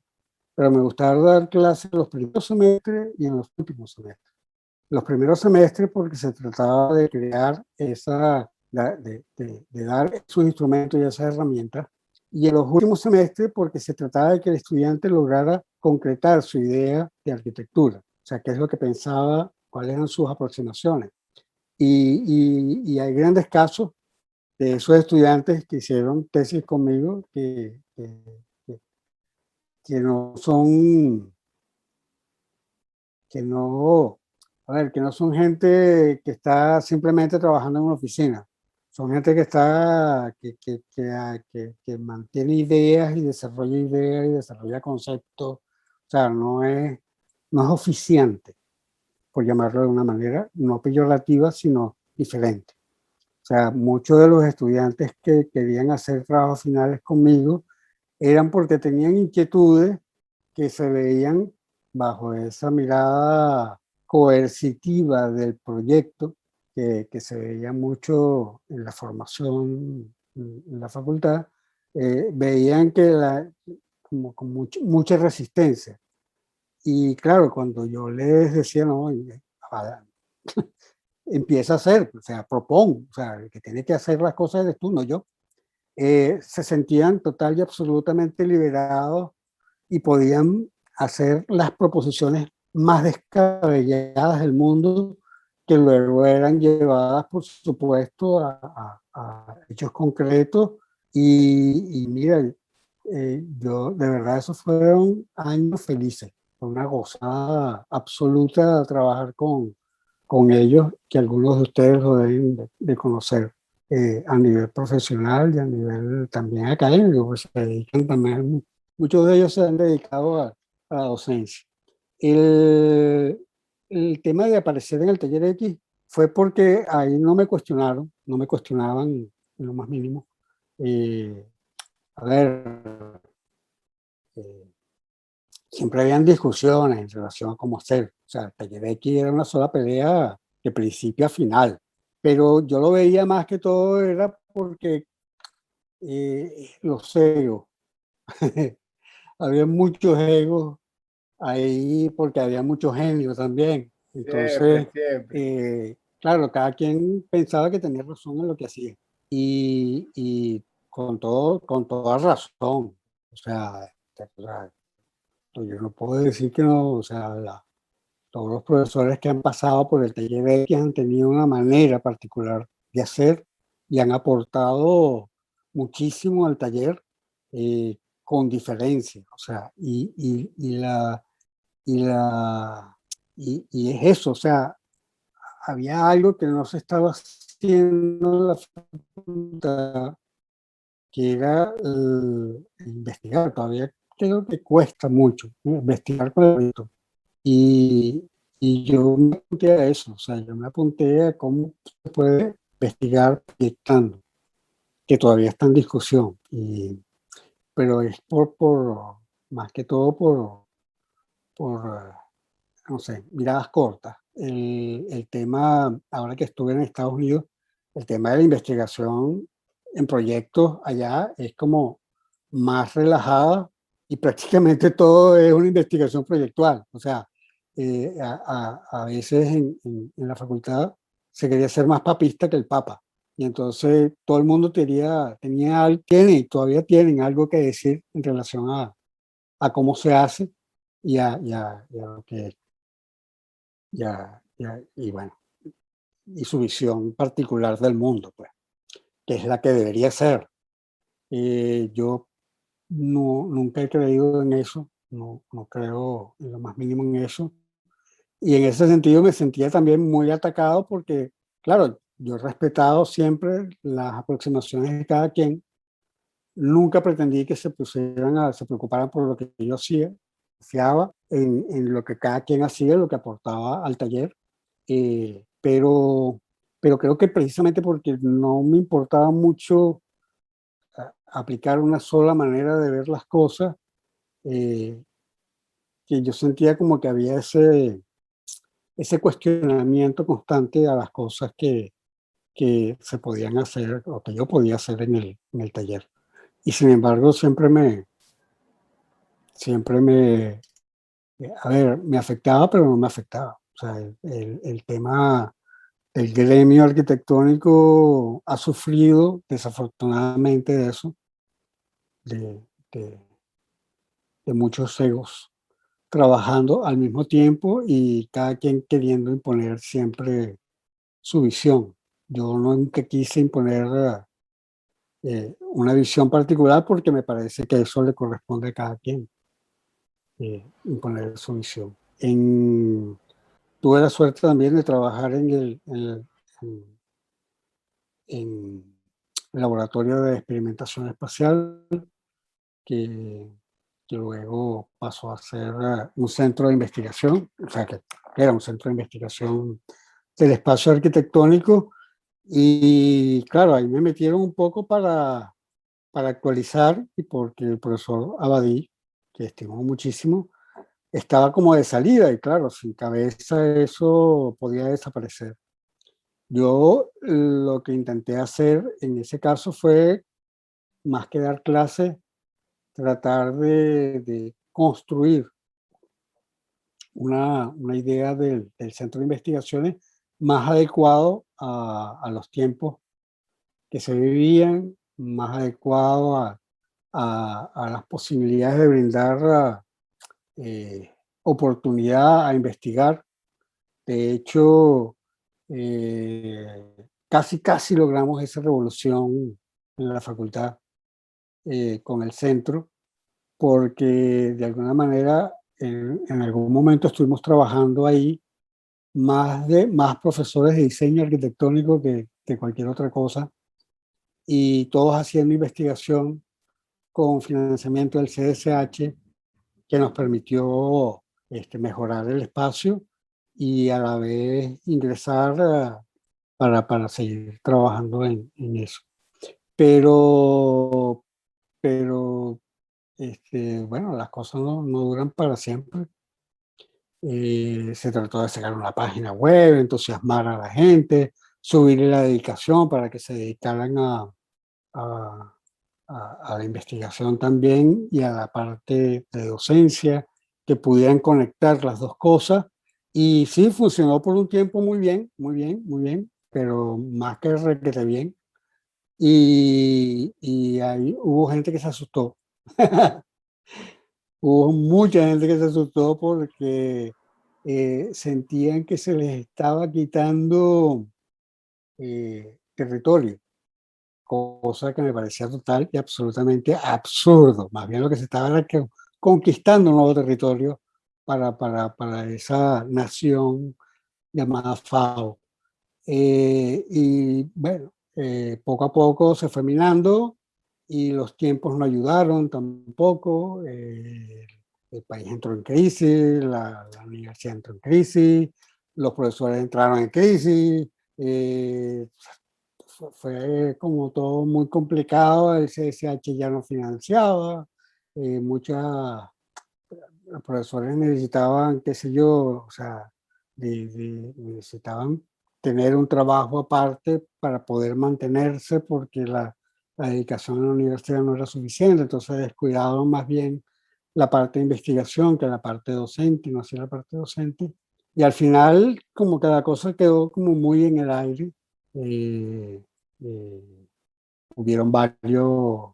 pero me gustaba dar clase en los primeros semestres y en los últimos semestres. Los primeros semestres porque se trataba de crear de dar esos instrumentos y esas herramientas, y en los últimos semestres porque se trataba de que el estudiante lograra concretar su idea de arquitectura, o sea, qué es lo que pensaba, cuáles eran sus aproximaciones. Y hay grandes casos de esos estudiantes que hicieron tesis conmigo que no son, que no, a ver, que no son gente que está simplemente trabajando en una oficina. Son gente que está, que mantiene ideas y desarrolla conceptos. O sea, no es oficiante, por llamarlo de una manera, no peyorativa, sino diferente. O sea, muchos de los estudiantes que querían hacer trabajos finales conmigo eran porque tenían inquietudes que se veían bajo esa mirada coercitiva del proyecto que se veía mucho en la formación en la facultad, veían que como con mucha resistencia. Y claro, cuando yo les decía, no, empieza a hacer, o sea, propón, o sea, el que tiene que hacer las cosas eres tú, no yo, se sentían total y absolutamente liberados y podían hacer las proposiciones más descabelladas del mundo, que luego eran llevadas, por supuesto, a hechos concretos. Y mira, yo de verdad esos fueron años felices, fue una gozada absoluta trabajar con ellos, que algunos de ustedes lo deben de conocer a nivel profesional y a nivel también académico, pues se dedican también, muchos de ellos se han dedicado a la docencia. El tema de aparecer en el taller X fue porque ahí no me cuestionaron, no me cuestionaban en lo más mínimo. A ver, siempre habían discusiones en relación a cómo hacer. O sea, el taller X era una sola pelea de principio a final. Pero yo lo veía más que todo era porque los egos. Había muchos egos ahí porque había muchos genios también. Entonces, Siempre. claro, cada quien pensaba que tenía razón en lo que hacía. Y con toda razón. O sea, yo no puedo decir que no, o sea, todos los profesores que han pasado por el taller X han tenido una manera particular de hacer y han aportado muchísimo al taller con diferencia. O sea, y es eso, o sea, había algo que no se estaba haciendo en la facultad, que era investigar. Todavía creo que cuesta mucho, ¿no? Investigar con el proyecto. Y, y yo me apunté a eso, o sea, yo me apunté a cómo se puede investigar proyectando, que todavía está en discusión, pero es más que todo por no sé, miradas cortas. El tema, ahora que estuve en Estados Unidos, el tema de la investigación en proyectos allá es como más relajada y prácticamente todo es una investigación proyectual. O sea, a veces en la facultad se quería ser más papista que el papa. Y entonces todo el mundo tiene y todavía tienen algo que decir en relación a cómo se hace y a lo que y bueno, y su visión particular del mundo, pues, que es la que debería ser. Yo nunca he creído en eso, no creo en lo más mínimo en eso. Y en ese sentido me sentía también muy atacado porque, claro, yo he respetado siempre las aproximaciones de cada quien. Nunca pretendí que se preocuparan por lo que yo hacía. Confiaba en lo que cada quien hacía, lo que aportaba al taller. Pero creo que precisamente porque no me importaba mucho aplicar una sola manera de ver las cosas, eh, que yo sentía como que había ese cuestionamiento constante a las cosas que se podían hacer o que yo podía hacer en el taller. Y sin embargo, a ver, me afectaba, pero no me afectaba. O sea, el tema del gremio arquitectónico ha sufrido desafortunadamente de eso, de, de, de muchos egos trabajando al mismo tiempo y cada quien queriendo imponer siempre su visión. Yo nunca quise imponer una visión particular porque me parece que eso le corresponde a cada quien, imponer su visión. Tuve la suerte también de trabajar en el laboratorio de experimentación espacial, que, que luego pasó a ser un centro de investigación, o sea, que era un centro de investigación del espacio arquitectónico. Y claro, ahí me metieron un poco para actualizar, y porque el profesor Abadí, que estimo muchísimo, estaba como de salida, y claro, sin cabeza eso podía desaparecer. Yo lo que intenté hacer en ese caso fue, más que dar clases, tratar de construir una idea del centro de investigaciones más adecuado a los tiempos que se vivían, más adecuado a las posibilidades de brindar oportunidad a investigar. De hecho, casi logramos esa revolución en la facultad con el centro, porque de alguna manera en algún momento estuvimos trabajando ahí más profesores de diseño arquitectónico que cualquier otra cosa, y todos haciendo investigación con financiamiento del CSH, que nos permitió mejorar el espacio y a la vez ingresar para seguir trabajando en eso. Pero bueno, las cosas no duran para siempre. Se trató de sacar una página web, entusiasmar a la gente, subirle la dedicación para que se dedicaran a, a la investigación también y a la parte de docencia, que pudieran conectar las dos cosas. Y sí, funcionó por un tiempo muy bien, muy bien, muy bien, pero más que requete bien. Y ahí hubo gente que se asustó. Hubo mucha gente que se asustó porque sentían que se les estaba quitando territorio, cosa que me parecía total y absolutamente absurdo. Más bien lo que se estaba era conquistando un nuevo territorio para esa nación llamada FAO. Y bueno, poco a poco se fue minando y los tiempos no ayudaron tampoco. El país entró en crisis, la universidad entró en crisis, los profesores entraron en crisis. Fue como todo muy complicado, el CSH ya no financiaba, los profesores necesitaban, qué sé yo, o sea, necesitaban tener un trabajo aparte para poder mantenerse porque la dedicación a la universidad no era suficiente, entonces descuidaban más bien la parte de investigación que la parte docente, y no hacía la parte docente. Y al final, como que la cosa quedó como muy en el aire. Eh, eh, Hubieron varios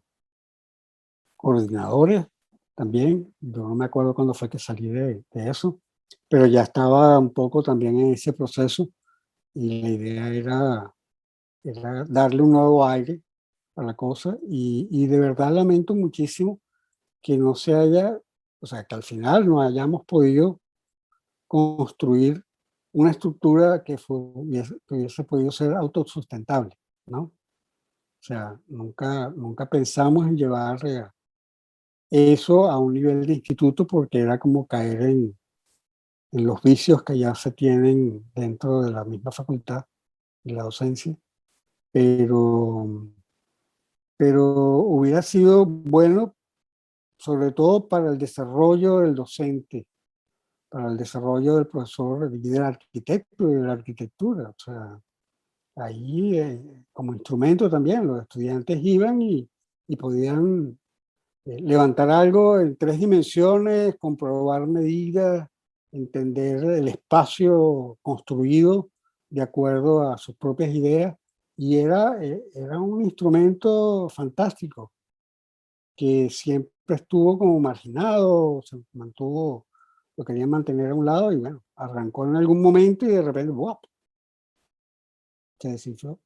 coordinadores también. Yo no me acuerdo cuándo fue que salí de eso. pero ya estaba un poco también en ese proceso y la idea era darle un nuevo aire a la cosa y de verdad lamento muchísimo que no se haya, o sea, que al final no hayamos podido construir una estructura que hubiese podido ser autosustentable, ¿no? O sea, nunca pensamos en llevar eso a un nivel de instituto porque era como caer en los vicios que ya se tienen dentro de la misma facultad de la docencia, pero, pero hubiera sido bueno sobre todo para el desarrollo del docente, para el desarrollo del profesor y del arquitecto y de la arquitectura. O sea, ahí como instrumento también los estudiantes iban y podían levantar algo en 3 dimensiones, comprobar medidas, entender el espacio construido de acuerdo a sus propias ideas. Y era un instrumento fantástico que siempre estuvo como marginado, se mantuvo, lo querían mantener a un lado y bueno, arrancó en algún momento y de repente, ¡buap!, se desinfló,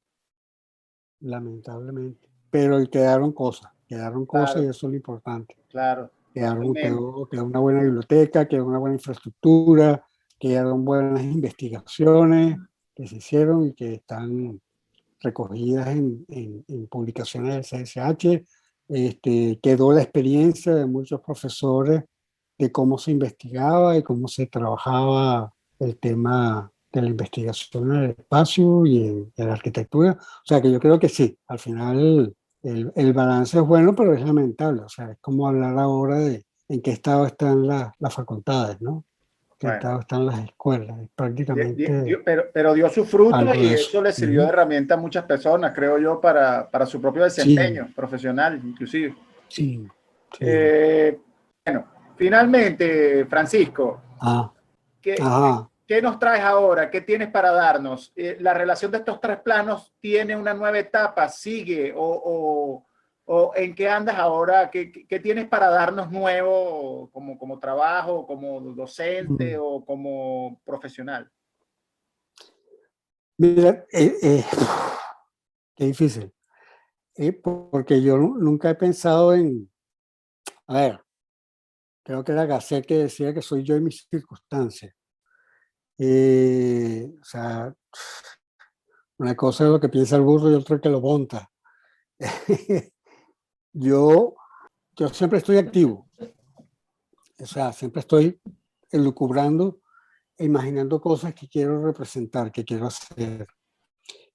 lamentablemente. Pero quedaron cosas y Claro, eso es lo importante. claro, totalmente. Quedó una buena biblioteca, quedó una buena infraestructura, quedaron buenas investigaciones que se hicieron y que están recogidas en publicaciones del CSH. Quedó la experiencia de muchos profesores de cómo se investigaba y cómo se trabajaba el tema de la investigación en el espacio y en la arquitectura. O sea que yo creo que sí, al final el balance es bueno, pero es lamentable. O sea, es como hablar ahora de en qué estado están las facultades, ¿no? ¿Qué Bueno, estado están las escuelas? Es prácticamente pero dio su fruto algo y de eso. eso le sirvió de herramienta a muchas personas, creo yo, para su propio Sí, desempeño profesional, inclusive. sí, sí. Eh, bueno, finalmente, Francisco, Ah, ¿qué, ajá. qué nos traes ahora? ¿Qué tienes para darnos? ¿La relación de estos tres planos tiene una nueva etapa? ¿Sigue? ¿O en qué andas ahora? ¿Qué tienes para darnos nuevo como trabajo, como docente Mm. o como profesional? Mira, qué difícil. Porque yo nunca he pensado a ver, creo que era Gasset que decía que soy yo y mis circunstancias. O sea, una cosa es lo que piensa el burro y otra que lo monta. Yo, yo siempre estoy activo, o sea, siempre estoy elucubrando e imaginando cosas que quiero representar, que quiero hacer.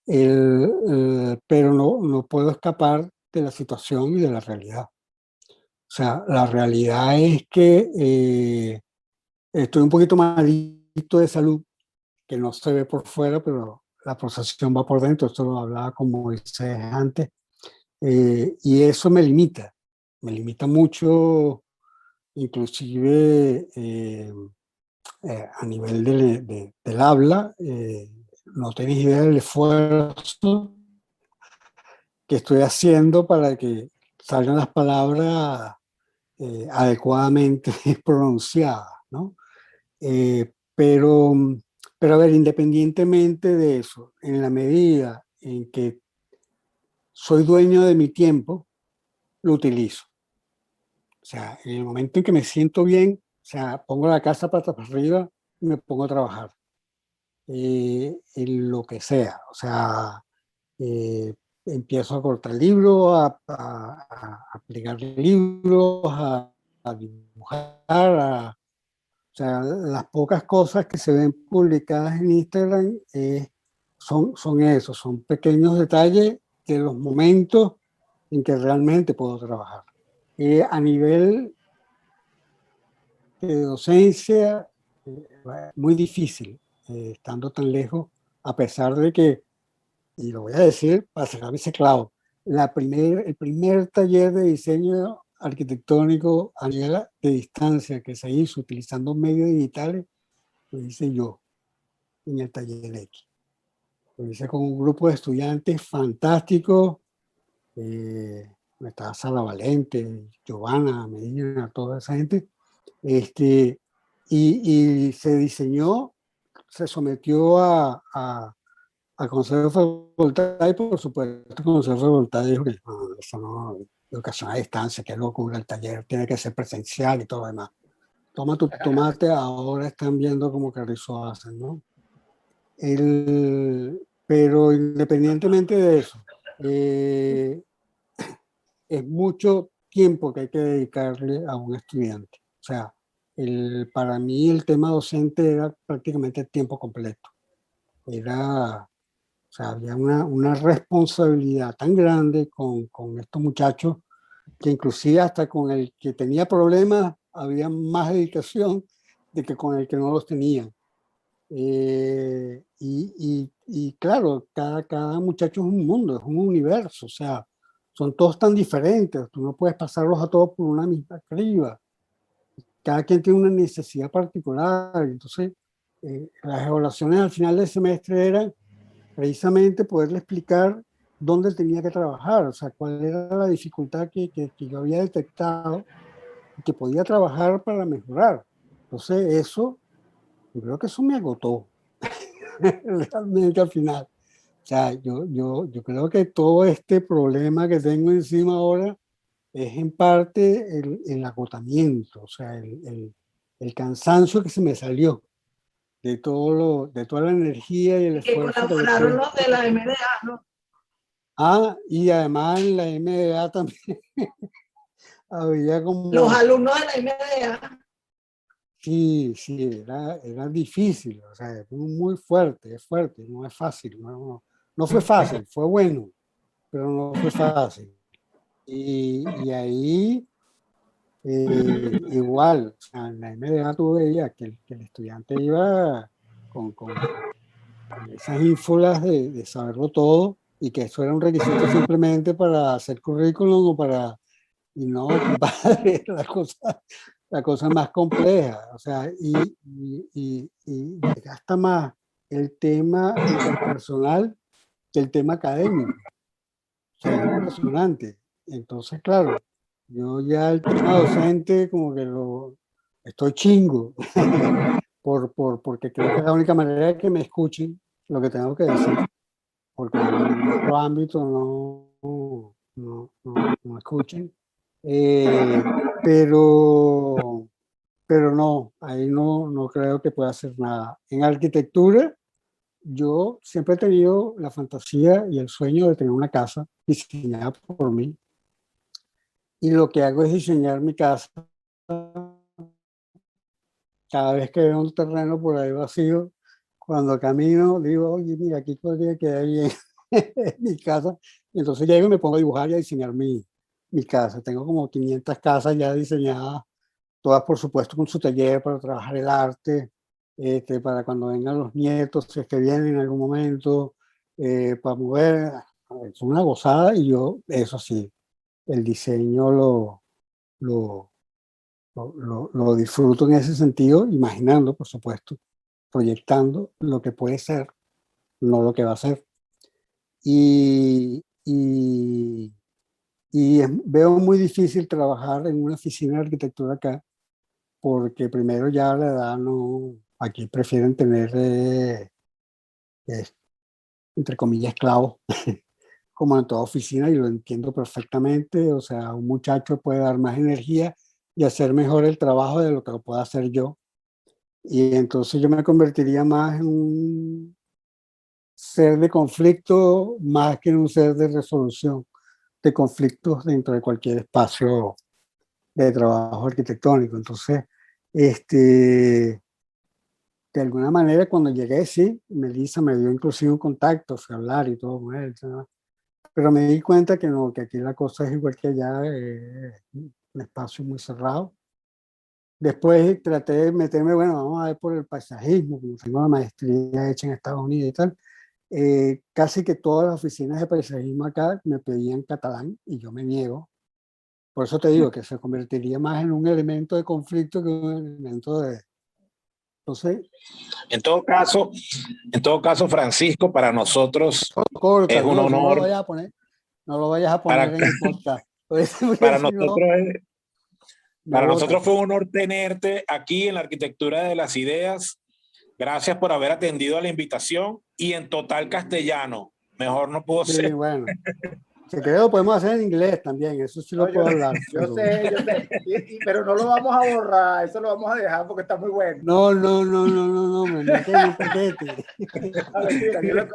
Pero no puedo escapar de la situación y de la realidad. O sea, la realidad es que estoy un poquito malito de salud, que no se ve por fuera, pero la procesión va por dentro. Esto lo hablaba con Moisés antes. Y eso me limita mucho, inclusive a nivel del habla. No tenéis idea del esfuerzo que estoy haciendo para que salgan las palabras adecuadamente pronunciadas, ¿no? Pero, pero a ver, independientemente de eso, en la medida en que soy dueño de mi tiempo, lo utilizo. O sea, en el momento en que me siento bien, o sea, pongo la casa patas para arriba y me pongo a trabajar. En lo que sea. O sea, eh, empiezo a cortar libros, a plegar libros, a dibujar, o sea, las pocas cosas que se ven publicadas en Instagram son eso, son pequeños detalles de los momentos en que realmente puedo trabajar. A nivel de docencia, muy difícil, estando tan lejos, a pesar de que, y lo voy a decir para cerrar ese clavo, el primer taller de diseño arquitectónico a nivel de distancia que se hizo utilizando medios digitales, lo hice yo en el taller X. Lo hice con un grupo de estudiantes fantásticos, estaba Sara Valente, Giovanna, Medina, toda esa gente, y se diseñó, se sometió a consejo de facultad y por supuesto el consejo de facultad dijo que no, eso no, educación a distancia, qué locura, el taller tiene que ser presencial y todo lo demás. Toma tu tomate, ahora están viendo como Carrizo hacen, ¿no? Pero independientemente de eso, es mucho tiempo que hay que dedicarle a un estudiante. O sea, para mí el tema docente era prácticamente tiempo completo. O sea, había una responsabilidad tan grande con estos muchachos que inclusive hasta con el que tenía problemas había más dedicación de que con el que no los tenía. Y claro, cada muchacho es un mundo, es un universo, o sea, son todos tan diferentes, tú no puedes pasarlos a todos por una misma criba, cada quien tiene una necesidad particular, entonces las evaluaciones al final del semestre eran precisamente poderle explicar dónde tenía que trabajar, o sea, cuál era la dificultad que yo había detectado y que podía trabajar para mejorar. Entonces eso, yo creo que eso me agotó realmente al final. O sea, yo creo que todo este problema que tengo encima ahora es en parte el agotamiento, o sea, el cansancio que se me salió de toda la energía y el Que esfuerzo que le colaboraron puse. los de la MDA, ¿no? Ah, y además en la MDA también había Los como, alumnos de la MDA. sí, era difícil, o sea, es muy fuerte, es fuerte, no es fácil, no fue fácil, fue bueno, pero no fue fácil. Y ahí igual, o sea, en la MDA tú veías que el estudiante iba con esas ínfulas de saberlo todo y que eso era un requisito simplemente para hacer currículum o para, y no, compadre, la cosa más compleja, o sea, y gasta más el tema interpersonal que el tema académico. O sea, es impresionante. Entonces, claro, yo ya el tema docente como que lo estoy chingo porque creo que es la única manera de que me escuchen lo que tengo que decir, porque en otro ámbito no escuchen. Pero, pero no, ahí no creo que pueda hacer nada. En arquitectura, yo siempre he tenido la fantasía y el sueño de tener una casa diseñada por mí. Y lo que hago es diseñar mi casa. Cada vez que veo un terreno por ahí vacío, cuando camino, digo, oye, mira, aquí podría quedar bien mi casa. Y entonces llego y me pongo a dibujar y a diseñar mi casa. Tengo como 500 casas ya diseñadas, todas por supuesto con su taller para trabajar el arte, para cuando vengan los nietos, si es que vienen en algún momento, para mover. Es una gozada y yo, eso sí, el diseño lo disfruto en ese sentido, imaginando, por supuesto, proyectando lo que puede ser, no lo que va a ser. Y, y, veo muy difícil trabajar en una oficina de arquitectura acá, porque primero ya la edad no, aquí prefieren tener, entre comillas, esclavos, como en toda oficina, y lo entiendo perfectamente. O sea, un muchacho puede dar más energía y hacer mejor el trabajo de lo que lo puedo hacer yo. Y entonces yo me convertiría más en un ser de conflicto más que en un ser de resolución de conflictos dentro de cualquier espacio de trabajo arquitectónico. Entonces, de alguna manera cuando llegué, sí, Melissa me dio inclusive un contacto, fui a hablar y todo con él, ¿no? Pero me di cuenta que no, que aquí la cosa es igual que allá, un espacio muy cerrado. Después traté de meterme, bueno, vamos a ver por el paisajismo, como tengo la maestría hecha en Estados Unidos y tal. Casi que todas las oficinas de paisajismo acá me pedían catalán y yo me niego. Por eso te digo que se convertiría más en un elemento de conflicto que un elemento de... Entonces, En todo caso, Francisco, para nosotros corta, es un no, honor, no lo vayas a poner para, en el podcast. para Si nosotros no, Para nosotros fue un honor tenerte aquí en la Arquitectura de las Ideas. Gracias por haber atendido a la invitación y en total castellano. Mejor no pudo ser. Sí, bueno. Si creo lo podemos hacer en inglés también, eso sí lo puedo hablar. Yo sé, pero no lo vamos a borrar, eso lo vamos a dejar porque está muy bueno. No, me meten en un paquete.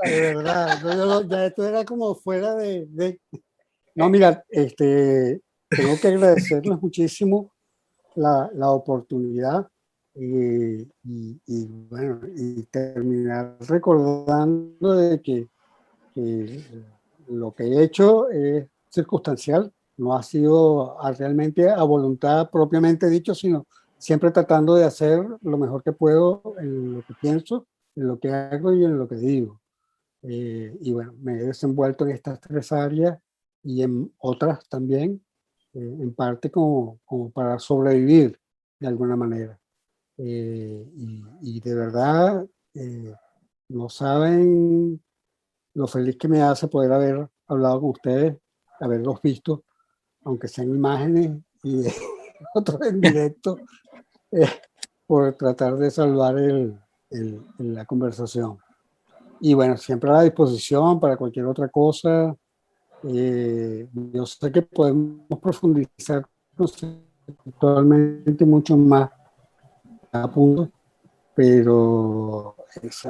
De verdad, ya esto era como fuera de... No, mira, tengo que agradecerles muchísimo la oportunidad y bueno, y terminar recordando de que lo que he hecho es circunstancial, no ha sido realmente a voluntad propiamente dicho, sino siempre tratando de hacer lo mejor que puedo en lo que pienso, en lo que hago y en lo que digo. Y bueno, me he desenvuelto en estas 3 áreas y en otras también, en parte como para sobrevivir de alguna manera. Y de verdad, no saben lo feliz que me hace poder haber hablado con ustedes, haberlos visto, aunque sean imágenes y otros en directo, por tratar de salvar la conversación. Y bueno, siempre a la disposición para cualquier otra cosa. Yo sé que podemos profundizar conceptualmente mucho más a punto, pero eso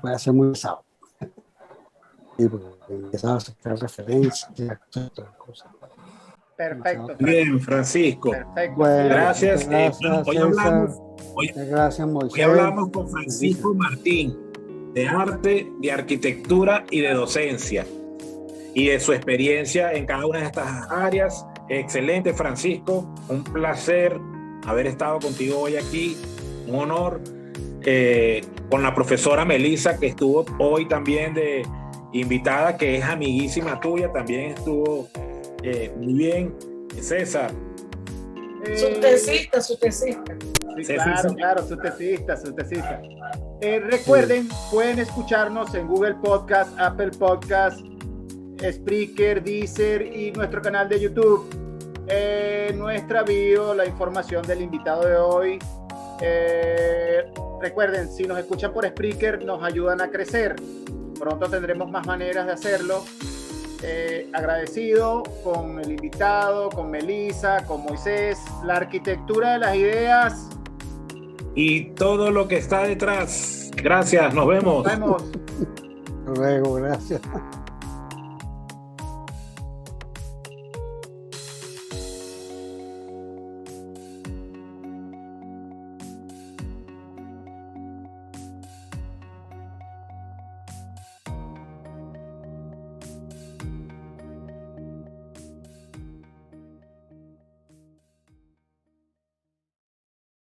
puede ser muy pesado. Y empezaba a sacar referencias, cosas. Perfecto. Bien, Francisco. Perfecto. Bueno, Gracias. Hoy gracias, Moisés. Hoy hablamos con Francisco Martín de arte, de arquitectura y de docencia y de su experiencia en cada una de estas áreas. Excelente, Francisco. Un placer haber estado contigo hoy aquí. Un honor. Con la profesora Melissa, que estuvo hoy también de invitada, que es amiguísima tuya, también estuvo muy bien. César. Su tesista. Sí, claro, su tesista. Recuerden, pueden escucharnos en Google Podcast, Apple Podcast, Spreaker, Deezer y nuestro canal de YouTube. Nuestra bio, la información del invitado de hoy. Recuerden, si nos escuchan por Spreaker, nos ayudan a crecer. Pronto tendremos más maneras de hacerlo. Agradecido con el invitado, con Melissa, con Moisés, la arquitectura de las ideas y todo lo que está detrás. Gracias, nos vemos. Nos vemos. Luego, gracias.